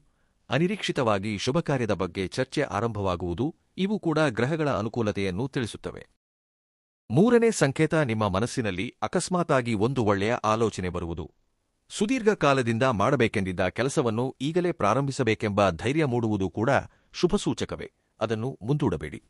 Speaker 1: ಅನಿರೀಕ್ಷಿತವಾಗಿ ಶುಭಕಾರ್ಯದ ಬಗ್ಗೆ ಚರ್ಚೆ ಆರಂಭವಾಗುವುದು ಇವು ಕೂಡ ಗ್ರಹಗಳ ಅನುಕೂಲತೆಯನ್ನು ತಿಳಿಸುತ್ತವೆ. ಮೂರನೇ ಸಂಕೇತ, ನಿಮ್ಮ ಮನಸ್ಸಿನಲ್ಲಿ ಅಕಸ್ಮಾತಾಗಿ ಒಂದು ಒಳ್ಳೆಯ ಆಲೋಚನೆ ಬರುವುದು. ಸುದೀರ್ಘ ಕಾಲದಿಂದ ಮಾಡಬೇಕೆಂದಿದ್ದ ಕೆಲಸವನ್ನು ಈಗಲೇ ಪ್ರಾರಂಭಿಸಬೇಕೆಂಬ ಧೈರ್ಯ ಮೂಡುವುದು ಕೂಡ ಶುಭಸೂಚಕವೇ. ಅದನ್ನು ಮುಂದೂಡಬೇಡಿ.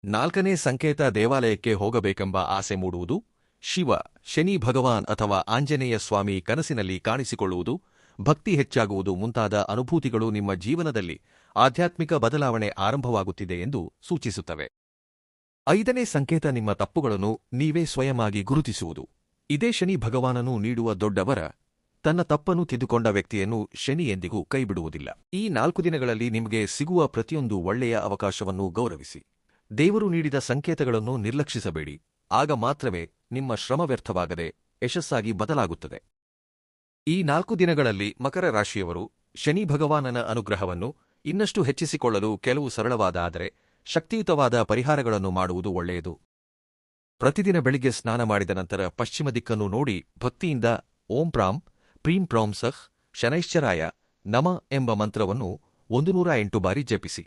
Speaker 1: ನಾಲ್ಕನೇ ಸಂಕೇತ, ದೇವಾಲಯಕ್ಕೆ ಹೋಗಬೇಕೆಂಬ ಆಸೆ ಮೂಡುವುದು. ಶಿವ, ಶನಿ ಭಗವಾನ್ ಅಥವಾ ಆಂಜನೇಯ ಸ್ವಾಮಿ ಕನಸಿನಲ್ಲಿ ಕಾಣಿಸಿಕೊಳ್ಳುವುದು, ಭಕ್ತಿ ಹೆಚ್ಚಾಗುವುದು ಮುಂತಾದ ಅನುಭೂತಿಗಳು ನಿಮ್ಮ ಜೀವನದಲ್ಲಿ ಆಧ್ಯಾತ್ಮಿಕ ಬದಲಾವಣೆ ಆರಂಭವಾಗುತ್ತಿದೆ ಎಂದು ಸೂಚಿಸುತ್ತವೆ. ಐದನೇ ಸಂಕೇತ, ನಿಮ್ಮ ತಪ್ಪುಗಳನ್ನು ನೀವೇ ಸ್ವಯಮಾಗಿ ಗುರುತಿಸುವುದು. ಇದೇ ಶನಿ ಭಗವಾನನು ನೀಡುವ ದೊಡ್ಡ ವರ. ತನ್ನ ತಪ್ಪನ್ನು ತಿದ್ದುಕೊಂಡ ವ್ಯಕ್ತಿಯನ್ನು ಶನಿ ಎಂದಿಗೂ ಕೈಬಿಡುವುದಿಲ್ಲ. ಈ 4 ದಿನಗಳಲ್ಲಿ ನಿಮಗೆ ಸಿಗುವ ಪ್ರತಿಯೊಂದು ಒಳ್ಳೆಯ ಅವಕಾಶವನ್ನು ಗೌರವಿಸಿ. ದೇವರು ನೀಡಿದ ಸಂಕೇತಗಳನ್ನು ನಿರ್ಲಕ್ಷಿಸಬೇಡಿ. ಆಗ ಮಾತ್ರವೇ ನಿಮ್ಮ ಶ್ರಮ ವ್ಯರ್ಥವಾಗದೆ ಯಶಸ್ಸಾಗಿ ಬದಲಾಗುತ್ತದೆ. ಈ 4 ದಿನಗಳಲ್ಲಿ ಮಕರ ರಾಶಿಯವರು ಶನಿ ಭಗವಾನನ ಅನುಗ್ರಹವನ್ನು ಇನ್ನಷ್ಟು ಹೆಚ್ಚಿಸಿಕೊಳ್ಳಲು ಕೆಲವು ಸರಳವಾದ ಆದರೆ ಶಕ್ತಿಯುತವಾದ ಪರಿಹಾರಗಳನ್ನು ಮಾಡುವುದು ಒಳ್ಳೆಯದು. ಪ್ರತಿದಿನ ಬೆಳಿಗ್ಗೆ ಸ್ನಾನ ಮಾಡಿದ ನಂತರ ಪಶ್ಚಿಮ ದಿಕ್ಕನ್ನು ನೋಡಿ ಭಕ್ತಿಯಿಂದ ಓಂ ಪ್ರಾಂ ಪ್ರೀಂ ಪ್ರೌಂ ಸಹ್ ಶನೈಶ್ಚರಾಯ ನಮ ಎಂಬ ಮಂತ್ರವನ್ನು 108 ಬಾರಿ ಜಪಿಸಿ.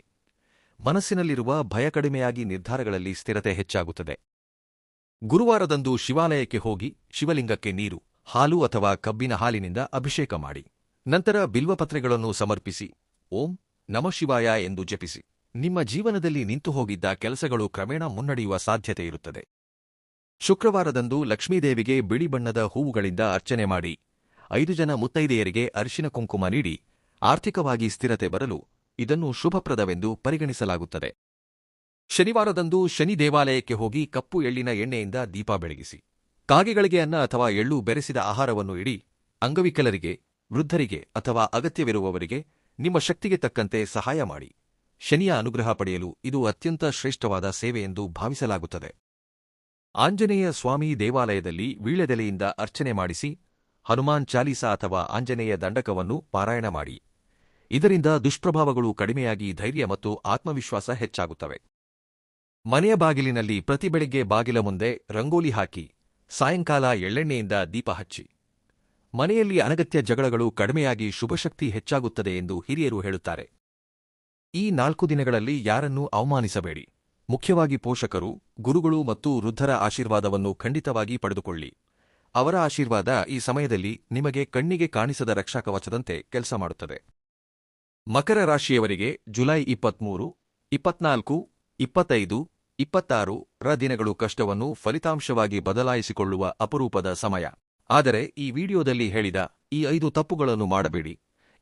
Speaker 1: ಮನಸ್ಸಿನಲ್ಲಿರುವ ಭಯ ಕಡಿಮೆಯಾಗಿ ನಿರ್ಧಾರಗಳಲ್ಲಿ ಸ್ಥಿರತೆ ಹೆಚ್ಚಾಗುತ್ತದೆ. ಗುರುವಾರದಂದು ಶಿವಾಲಯಕ್ಕೆ ಹೋಗಿ ಶಿವಲಿಂಗಕ್ಕೆ ನೀರು, ಹಾಲು ಅಥವಾ ಕಬ್ಬಿನ ಹಾಲಿನಿಂದ ಅಭಿಷೇಕ ಮಾಡಿ. ನಂತರ ಬಿಲ್ವಪತ್ರೆಗಳನ್ನು ಸಮರ್ಪಿಸಿ ಓಂ ನಮಃಶಿವಾಯ ಎಂದು ಜಪಿಸಿ. ನಿಮ್ಮ ಜೀವನದಲ್ಲಿ ನಿಂತು ಹೋಗಿದ್ದ ಕೆಲಸಗಳು ಕ್ರಮೇಣ ಮುನ್ನಡೆಯುವ ಸಾಧ್ಯತೆಯಿರುತ್ತದೆ. ಶುಕ್ರವಾರದಂದು ಲಕ್ಷ್ಮೀದೇವಿಗೆ ಬಿಳಿ ಬಣ್ಣದ ಹೂವುಗಳಿಂದ ಅರ್ಚನೆ ಮಾಡಿ. 5 ಜನ ಮುತ್ತೈದೆಯರಿಗೆ ಅರಿಶಿನ ಕುಂಕುಮ ನೀಡಿ. ಆರ್ಥಿಕವಾಗಿ ಸ್ಥಿರತೆ ಬರಲು ಇದನ್ನು ಶುಭಪ್ರದವೆಂದು ಪರಿಗಣಿಸಲಾಗುತ್ತದೆ. ಶನಿವಾರದಂದು ಶನಿ ದೇವಾಲಯಕ್ಕೆ ಹೋಗಿ ಕಪ್ಪು ಎಳ್ಳಿನ ಎಣ್ಣೆಯಿಂದ ದೀಪ ಬೆಳಗಿಸಿ. ಕಾಗೆಗಳಿಗೆ ಅನ್ನ ಅಥವಾ ಎಳ್ಳು ಬೆರೆಸಿದ ಆಹಾರವನ್ನು ಇಡಿ. ಅಂಗವಿಕಲರಿಗೆ, ವೃದ್ಧರಿಗೆ ಅಥವಾ ಅಗತ್ಯವಿರುವವರಿಗೆ ನಿಮ್ಮ ಶಕ್ತಿಗೆ ತಕ್ಕಂತೆ ಸಹಾಯ ಮಾಡಿ. ಶನಿಯ ಅನುಗ್ರಹ ಪಡೆಯಲು ಇದು ಅತ್ಯಂತ ಶ್ರೇಷ್ಠವಾದ ಸೇವೆ ಎಂದು ಭಾವಿಸಲಾಗುತ್ತದೆ. ಆಂಜನೇಯ ಸ್ವಾಮಿ ದೇವಾಲಯದಲ್ಲಿ ವೀಳ್ಯದೆಲೆಯಿಂದ ಅರ್ಚನೆ ಮಾಡಿಸಿ. ಹನುಮಾನ್ ಚಾಲೀಸ ಅಥವಾ ಆಂಜನೇಯ ದಂಡಕವನ್ನು ಪಾರಾಯಣ ಮಾಡಿ. ಇದರಿಂದ ದುಷ್ಪ್ರಭಾವಗಳು ಕಡಿಮೆಯಾಗಿ ಧೈರ್ಯ ಮತ್ತು ಆತ್ಮವಿಶ್ವಾಸ ಹೆಚ್ಚಾಗುತ್ತವೆ. ಮನೆಯ ಬಾಗಿಲಿನಲ್ಲಿ ಪ್ರತಿ ಬೆಳಿಗ್ಗೆ ಬಾಗಿಲ ಮುಂದೆ ರಂಗೋಲಿ ಹಾಕಿ. ಸಾಯಂಕಾಲ ಎಳ್ಳೆಣ್ಣೆಯಿಂದ ದೀಪ ಹಚ್ಚಿ. ಮನೆಯಲ್ಲಿ ಅನಗತ್ಯ ಜಗಳಗಳು ಕಡಿಮೆಯಾಗಿ ಶುಭಶಕ್ತಿ ಹೆಚ್ಚಾಗುತ್ತದೆ ಎಂದು ಹಿರಿಯರು ಹೇಳುತ್ತಾರೆ. ಈ 4 ದಿನಗಳಲ್ಲಿ ಯಾರನ್ನೂ ಅವಮಾನಿಸಬೇಡಿ. ಮುಖ್ಯವಾಗಿ ಪೋಷಕರು, ಗುರುಗಳು ಮತ್ತು ವೃದ್ಧರ ಆಶೀರ್ವಾದವನ್ನು ಖಂಡಿತವಾಗಿ ಪಡೆದುಕೊಳ್ಳಿ. ಅವರ ಆಶೀರ್ವಾದ ಈ ಸಮಯದಲ್ಲಿ ನಿಮಗೆ ಕಣ್ಣಿಗೆ ಕಾಣಿಸದ ರಕ್ಷಾಕವಚದಂತೆ ಕೆಲಸ ಮಾಡುತ್ತದೆ. ಮಕರ ರಾಶಿಯವರಿಗೆ ಜುಲೈ 23, 24, 25, 26 ದಿನಗಳು ಕಷ್ಟವನ್ನು ಫಲಿತಾಂಶವಾಗಿ ಬದಲಾಯಿಸಿಕೊಳ್ಳುವ ಅಪರೂಪದ ಸಮಯ. ಆದರೆ ಈ ವಿಡಿಯೋದಲ್ಲಿ ಹೇಳಿದ ಈ 5 ತಪ್ಪುಗಳನ್ನು ಮಾಡಬೇಡಿ.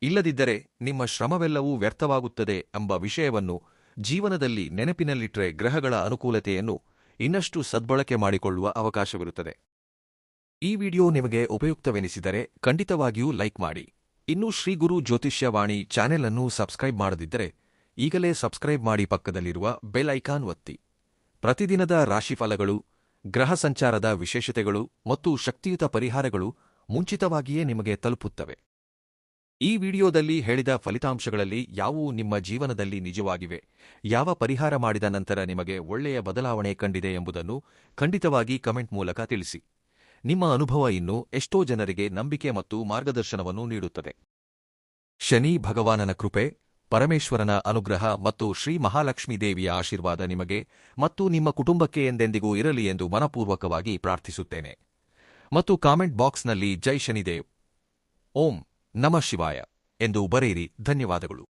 Speaker 1: ಇಲ್ಲದಿದ್ದರೆ ನಿಮ್ಮ ಶ್ರಮವೆಲ್ಲವೂ ವ್ಯರ್ಥವಾಗುತ್ತದೆ ಎಂಬ ವಿಷಯವನ್ನು ಜೀವನದಲ್ಲಿ ನೆನಪಿನಲ್ಲಿಟ್ಟರೆ ಗ್ರಹಗಳ ಅನುಕೂಲತೆಯನ್ನು ಇನ್ನಷ್ಟು ಸದ್ಬಳಕೆ ಮಾಡಿಕೊಳ್ಳುವ ಅವಕಾಶವಿರುತ್ತದೆ. ಈ ವಿಡಿಯೋ ನಿಮಗೆ ಉಪಯುಕ್ತವೆನಿಸಿದರೆ ಖಂಡಿತವಾಗಿಯೂ ಲೈಕ್ ಮಾಡಿ. ಇನ್ನೂ ಶ್ರೀ ಗುರು ಜ್ಯೋತಿಷ್ಯವಾಣಿ ಚಾನೆಲ್ ಅನ್ನು ಸಬ್ಸ್ಕ್ರೈಬ್ ಮಾಡದಿದ್ದರೆ ಈಗಲೇ ಸಬ್ಸ್ಕ್ರೈಬ್ ಮಾಡಿ, ಪಕ್ಕದಲ್ಲಿರುವ ಬೆಲ್ ಐಕಾನ್ ಒತ್ತಿ. ಪ್ರತಿದಿನದ ರಾಶಿಫಲಗಳು, ಗ್ರಹ ಸಂಚಾರದ ವಿಶೇಷತೆಗಳು ಮತ್ತು ಶಕ್ತಿಯುತ ಪರಿಹಾರಗಳು ಮುಂಚಿತವಾಗಿಯೇ ನಿಮಗೆ ತಲುಪುತ್ತವೆ. ಈ ವಿಡಿಯೋದಲ್ಲಿ ಹೇಳಿದ ಫಲಿತಾಂಶಗಳಲ್ಲಿ ಯಾವುವು ನಿಮ್ಮ ಜೀವನದಲ್ಲಿ ನಿಜವಾಗಿವೆ, ಯಾವ ಪರಿಹಾರ ಮಾಡಿದ ನಂತರ ನಿಮಗೆ ಒಳ್ಳೆಯ ಬದಲಾವಣೆ ಕಂಡಿದೆ ಎಂಬುದನ್ನು ಖಂಡಿತವಾಗಿ ಕಮೆಂಟ್ ಮೂಲಕ ತಿಳಿಸಿ. ನಿಮ್ಮ ಅನುಭವ ಇನ್ನೂ ಎಷ್ಟೋ ಜನರಿಗೆ ನಂಬಿಕೆ ಮತ್ತು ಮಾರ್ಗದರ್ಶನವನ್ನು ನೀಡುತ್ತದೆ. ಶನಿ ಭಗವಾನನ ಕೃಪೆ, ಪರಮೇಶ್ವರನ ಅನುಗ್ರಹ ಮತ್ತು ಶ್ರೀ ಮಹಾಲಕ್ಷ್ಮೀ ದೇವಿಯ ಆಶೀರ್ವಾದ ನಿಮಗೆ ಮತ್ತು ನಿಮ್ಮ ಕುಟುಂಬಕ್ಕೆ ಎಂದೆಂದಿಗೂ ಇರಲಿ ಎಂದು ಮನಪೂರ್ವಕವಾಗಿ ಪ್ರಾರ್ಥಿಸುತ್ತೇನೆ. ಮತ್ತು ಕಾಮೆಂಟ್ ಬಾಕ್ಸ್ನಲ್ಲಿ ಜೈ ಶನಿದೇವ್, ಓಂ ನಮಃ ಶಿವಾಯ ಎಂದು ಬರೆಯಿರಿ. ಧನ್ಯವಾದಗಳು.